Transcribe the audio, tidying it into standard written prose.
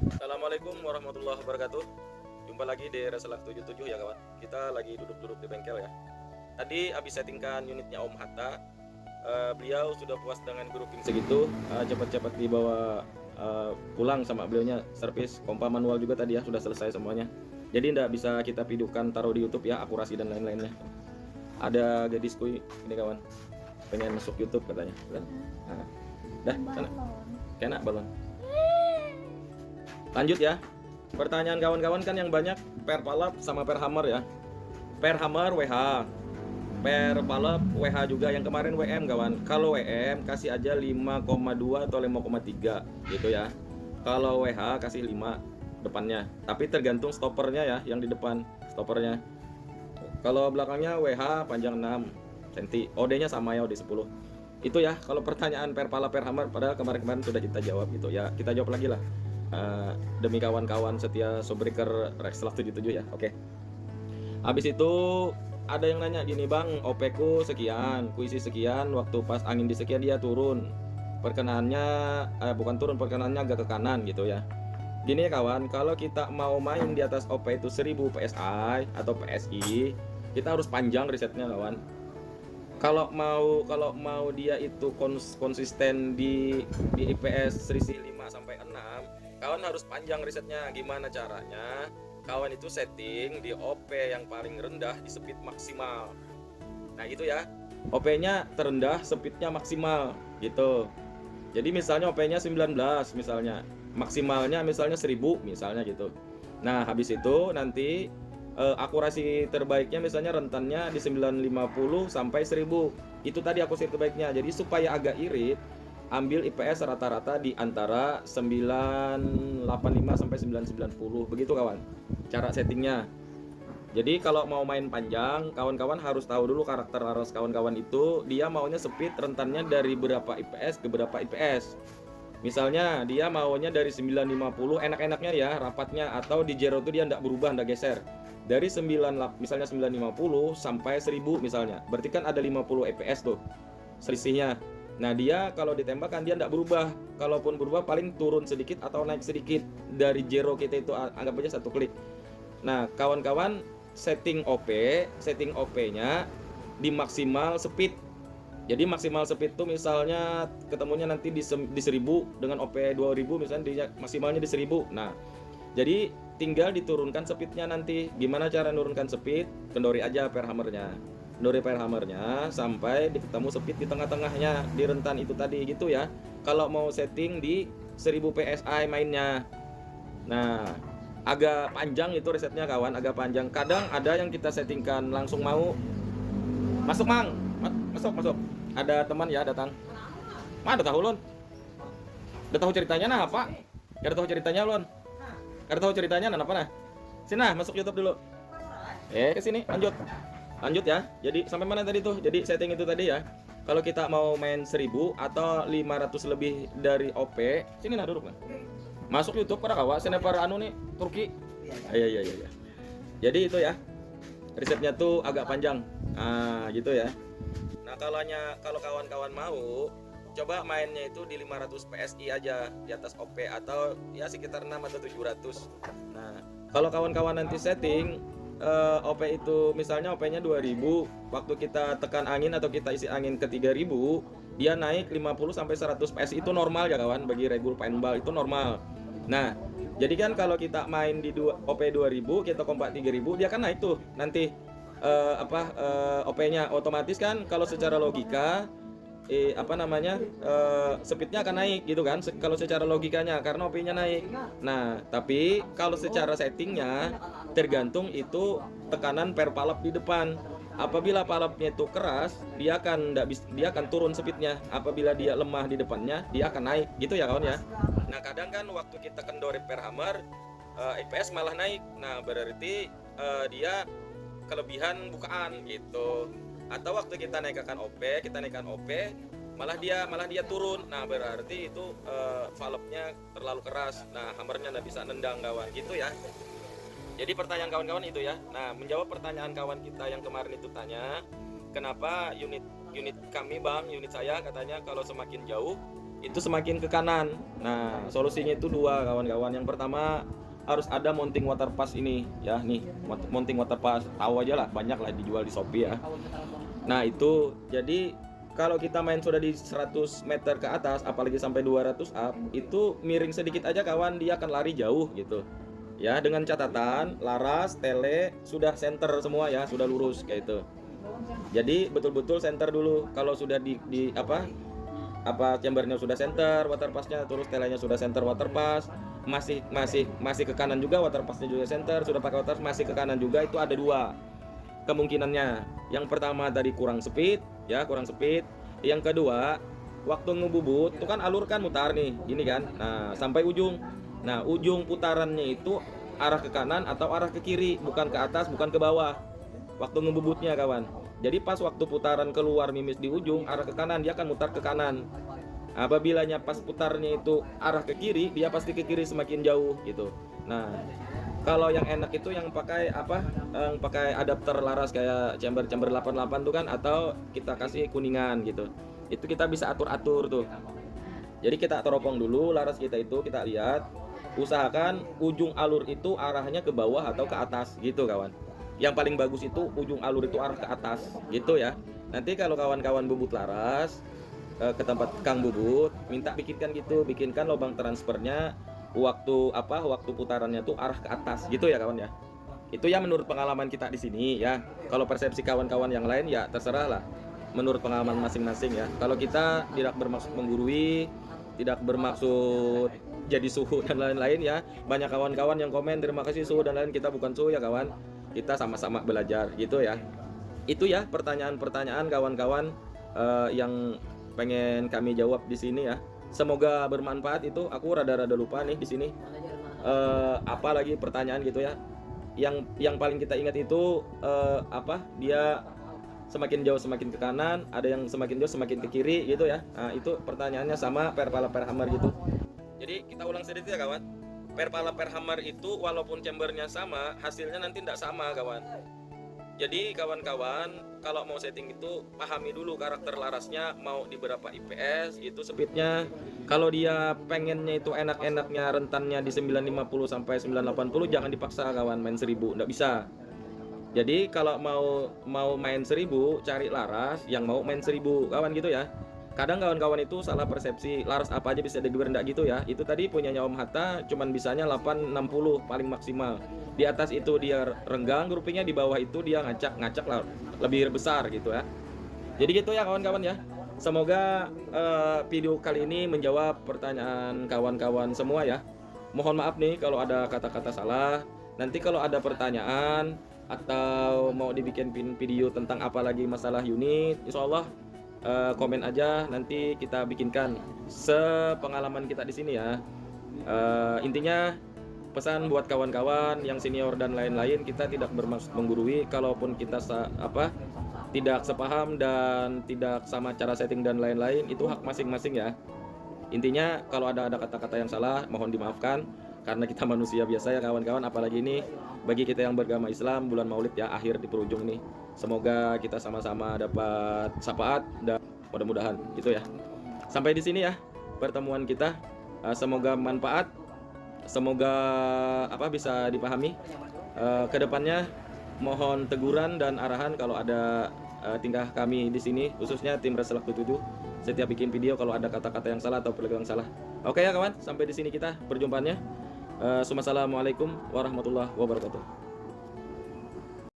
Assalamualaikum warahmatullahi wabarakatuh. Jumpa lagi di Reselak 77 ya kawan. Kita lagi duduk-duduk di bengkel ya. Tadi habis settingkan unitnya Om Hatta. Beliau sudah puas dengan grouping segitu. Cepat-cepat dibawa pulang sama beliaunya. Servis pompa manual juga tadi ya sudah selesai semuanya. Jadi tidak bisa kita pidukan taruh di YouTube ya, akurasi dan lain-lainnya. Ada gadisku ini kawan, pengen masuk YouTube katanya. Nah, dah sana. Kena balon. Lanjut ya. Pertanyaan kawan-kawan kan yang banyak per palap sama per hammer ya. Per hammer WH, per palap WH juga. Yang kemarin WM kawan. Kalau WM kasih aja 5,2 atau 5,3 gitu ya. Kalau WH kasih 5 depannya. Tapi tergantung stoppernya ya, yang di depan stoppernya. Kalau belakangnya WH panjang 6 cm, OD-nya sama ya, OD 10. Itu ya kalau pertanyaan per palap per hammer, padahal kemarin-kemarin sudah kita jawab gitu ya. Kita jawab lagi lah. Demi kawan-kawan setia Subbreaker Reselak 77 ya. Oke. Habis itu ada yang nanya gini, Bang, OP ku sekian, kuisi sekian, waktu pas angin di sekian dia turun. Perkenaannya bukan turun, perkenaannya agak ke kanan gitu ya. Gini ya kawan, kalau kita mau main di atas OP itu 1000 PSI atau PSI, kita harus panjang risetnya kawan. Kalau mau dia itu konsisten di IPS selisih 5 sampai 6, kawan harus panjang risetnya. Gimana caranya? Kawan itu setting di OP yang paling rendah di speed maksimal. Nah itu ya, OP-nya terendah, speednya maksimal gitu. Jadi misalnya OP-nya 19 misalnya, maksimalnya misalnya 1000 misalnya gitu. Nah habis itu nanti akurasi terbaiknya misalnya rentannya di 950 sampai 1000. Itu tadi akurasi terbaiknya. Jadi supaya agak irit, ambil IPS rata-rata di antara 985 sampai 990 begitu kawan. Cara settingnya. Jadi kalau mau main panjang, kawan-kawan harus tahu dulu karakter Laros kawan-kawan itu, dia maunya speed rentannya dari berapa IPS ke berapa IPS. Misalnya dia maunya dari 950 enak-enaknya ya rapatnya, atau di zero itu dia tidak berubah, tidak geser. Dari 9 misalnya 950 sampai 1000 misalnya. Berarti kan ada 50 EPS tuh selisihnya. Nah, dia kalau ditembak kan dia tidak berubah. Kalaupun berubah paling turun sedikit atau naik sedikit dari zero kita itu, anggap aja satu klik. Nah, kawan-kawan setting OP-nya di maksimal speed. Jadi maksimal speed itu misalnya ketemunya nanti di 1000 dengan OP 2000 misalnya maksimalnya di 1000. Nah, jadi tinggal diturunkan speednya nanti. Gimana cara nurunkan speed? Kendori aja per hammernya. Kendori per hammernya sampai ketemu speed di tengah-tengahnya di rentan itu tadi gitu ya. Kalau mau setting di 1000 PSI mainnya. Nah, agak panjang itu risetnya kawan, agak panjang. Kadang ada yang kita settingkan langsung mau. Masuk Mang, masuk. Ada teman ya datang. Ada tahu Lon? Udah tahu ceritanya nah apa? Gak ada tahu ceritanya Lon? Gak ada tahu ceritanya nah apa nah? Sini nah, masuk YouTube dulu. Ke sini, lanjut ya. Jadi sampai mana tadi tuh? Jadi setting itu tadi ya. Kalau kita mau main 1000 atau 500 lebih dari OP, sini nah duduk nah. Masuk YouTube para kawan, sini para anu nih Turki. Iya. Jadi itu ya. Risetnya tuh agak panjang. Gitu ya. Nah, kalau kawan-kawan mau coba mainnya itu di 500 PSI aja di atas OP atau ya sekitar 6 atau 700. Nah, kalau kawan-kawan nanti setting OP itu misalnya OP-nya 2000, waktu kita tekan angin atau kita isi angin ke 3000, dia naik 50 sampai 100 PSI itu normal ya kawan, bagi regul paintball itu normal. Nah, jadi kan kalau kita main di OP 2000, kita kompak 3000, dia kan naik tuh nanti OP-nya otomatis kan. Kalau secara logika speednya akan naik gitu kan, kalau secara logikanya karena OP-nya naik. Nah, tapi kalau secara settingnya tergantung itu tekanan per palap di depan. Apabila palapnya itu keras, dia akan turun speednya. Apabila dia lemah di depannya, dia akan naik gitu ya kawan ya. Nah, kadang kan waktu kita kendori per hammer, IPS malah naik. Nah, berarti dia kelebihan bukaan gitu. Atau waktu kita naikkan OP, malah dia turun. Nah, berarti itu valve-nya terlalu keras. Nah, hammernya nggak bisa nendang kawan gitu ya. Jadi pertanyaan kawan-kawan itu ya. Nah, menjawab pertanyaan kawan kita yang kemarin itu tanya, kenapa unit kami Bang, unit saya katanya kalau semakin jauh itu semakin ke kanan. Nah, solusinya itu dua kawan-kawan. Yang pertama harus ada mounting water pass ini ya, nih mounting water pass, tahu aja lah, banyak lah dijual di Shopee ya. Nah itu jadi kalau kita main sudah di 100 meter ke atas, apalagi sampai 200 up, itu miring sedikit aja kawan, dia akan lari jauh gitu ya, dengan catatan laras, tele sudah center semua ya, sudah lurus kayak itu. Jadi betul-betul center dulu. Kalau sudah di apa chambernya sudah center water passnya, terus telenya sudah center water pass, masih ke kanan juga water passnya juga center, sudah pakai water masih ke kanan juga, itu ada dua kemungkinannya. Yang pertama tadi kurang speed ya, kurang speed. Yang kedua, waktu ngebubut itu kan alur kan mutar nih gini kan, nah sampai ujung. Nah ujung putarannya itu arah ke kanan atau arah ke kiri, bukan ke atas bukan ke bawah waktu ngebubutnya kawan. Jadi pas waktu putaran keluar mimis di ujung arah ke kanan, dia akan mutar ke kanan. Apabila pas putarnya itu arah ke kiri, dia pasti ke kiri semakin jauh gitu. Nah, kalau yang enak itu yang pakai yang pakai adapter laras kayak chamber 88 tuh kan, atau kita kasih kuningan gitu. Itu kita bisa atur-atur tuh. Jadi kita teropong dulu laras kita itu, kita lihat, usahakan ujung alur itu arahnya ke bawah atau ke atas gitu kawan. Yang paling bagus itu ujung alur itu arah ke atas gitu ya. Nanti kalau kawan-kawan bubut laras ke tempat Kang Bubut, minta bikinkan lubang transfernya waktu putarannya tuh arah ke atas gitu ya kawan ya. Itu ya menurut pengalaman kita di sini ya. Kalau persepsi kawan-kawan yang lain ya terserah lah, menurut pengalaman masing-masing ya. Kalau kita tidak bermaksud menggurui, tidak bermaksud jadi suhu dan lain-lain ya. Banyak kawan-kawan yang komen terima kasih suhu dan lain, kita bukan suhu ya kawan. Kita sama-sama belajar gitu ya. Itu ya pertanyaan-pertanyaan kawan-kawan yang pengen kami jawab di sini ya. Semoga bermanfaat. Itu aku rada-rada lupa nih di sini apa lagi pertanyaan gitu ya. Yang paling kita ingat itu dia semakin jauh semakin ke kanan, ada yang semakin jauh semakin ke kiri gitu ya. Nah, itu pertanyaannya sama per pala per hammer gitu. Jadi kita ulang sedikit ya kawan. Per pala per hammer itu walaupun chambernya sama, hasilnya nanti tidak sama kawan. Jadi kawan-kawan kalau mau setting itu pahami dulu karakter larasnya mau di berapa IPS gitu speednya. Kalau dia pengennya itu enak-enaknya rentannya di 950 sampai 980, jangan dipaksa kawan main 1000, nggak bisa. Jadi kalau mau main 1000, cari laras yang mau main 1000 kawan gitu ya. Kadang kawan-kawan itu salah persepsi, laras apa aja bisa deliver, enggak gitu ya. Itu tadi punyanya Om Hatta cuman bisanya 860 paling maksimal. Di atas itu dia renggang groupingnya, di bawah itu dia ngacak lah lebih besar gitu ya. Jadi gitu ya kawan-kawan ya. Semoga video kali ini menjawab pertanyaan kawan-kawan semua ya. Mohon maaf nih kalau ada kata-kata salah. Nanti kalau ada pertanyaan atau mau dibikin video tentang apa lagi masalah unit, insya Allah komen aja, nanti kita bikinkan sepengalaman kita di sini ya. Intinya pesan buat kawan-kawan yang senior dan lain-lain, kita tidak bermaksud menggurui. Kalaupun kita tidak sepaham dan tidak sama cara setting dan lain-lain, itu hak masing-masing ya. Intinya kalau ada kata-kata yang salah mohon dimaafkan, karena kita manusia biasa ya kawan-kawan. Apalagi ini bagi kita yang beragama Islam, bulan Maulid ya, akhir di penghujung ini. Semoga kita sama-sama dapat syafaat dan mudah-mudahan gitu ya. Sampai di sini ya pertemuan kita. Semoga manfaat, semoga bisa dipahami. Kedepannya mohon teguran dan arahan kalau ada tingkah kami di sini, khususnya tim Reselak 7. Setiap bikin video kalau ada kata-kata yang salah atau pegang salah. Oke ya kawan, sampai di sini kita perjumpaannya. Assalamualaikum warahmatullahi wabarakatuh.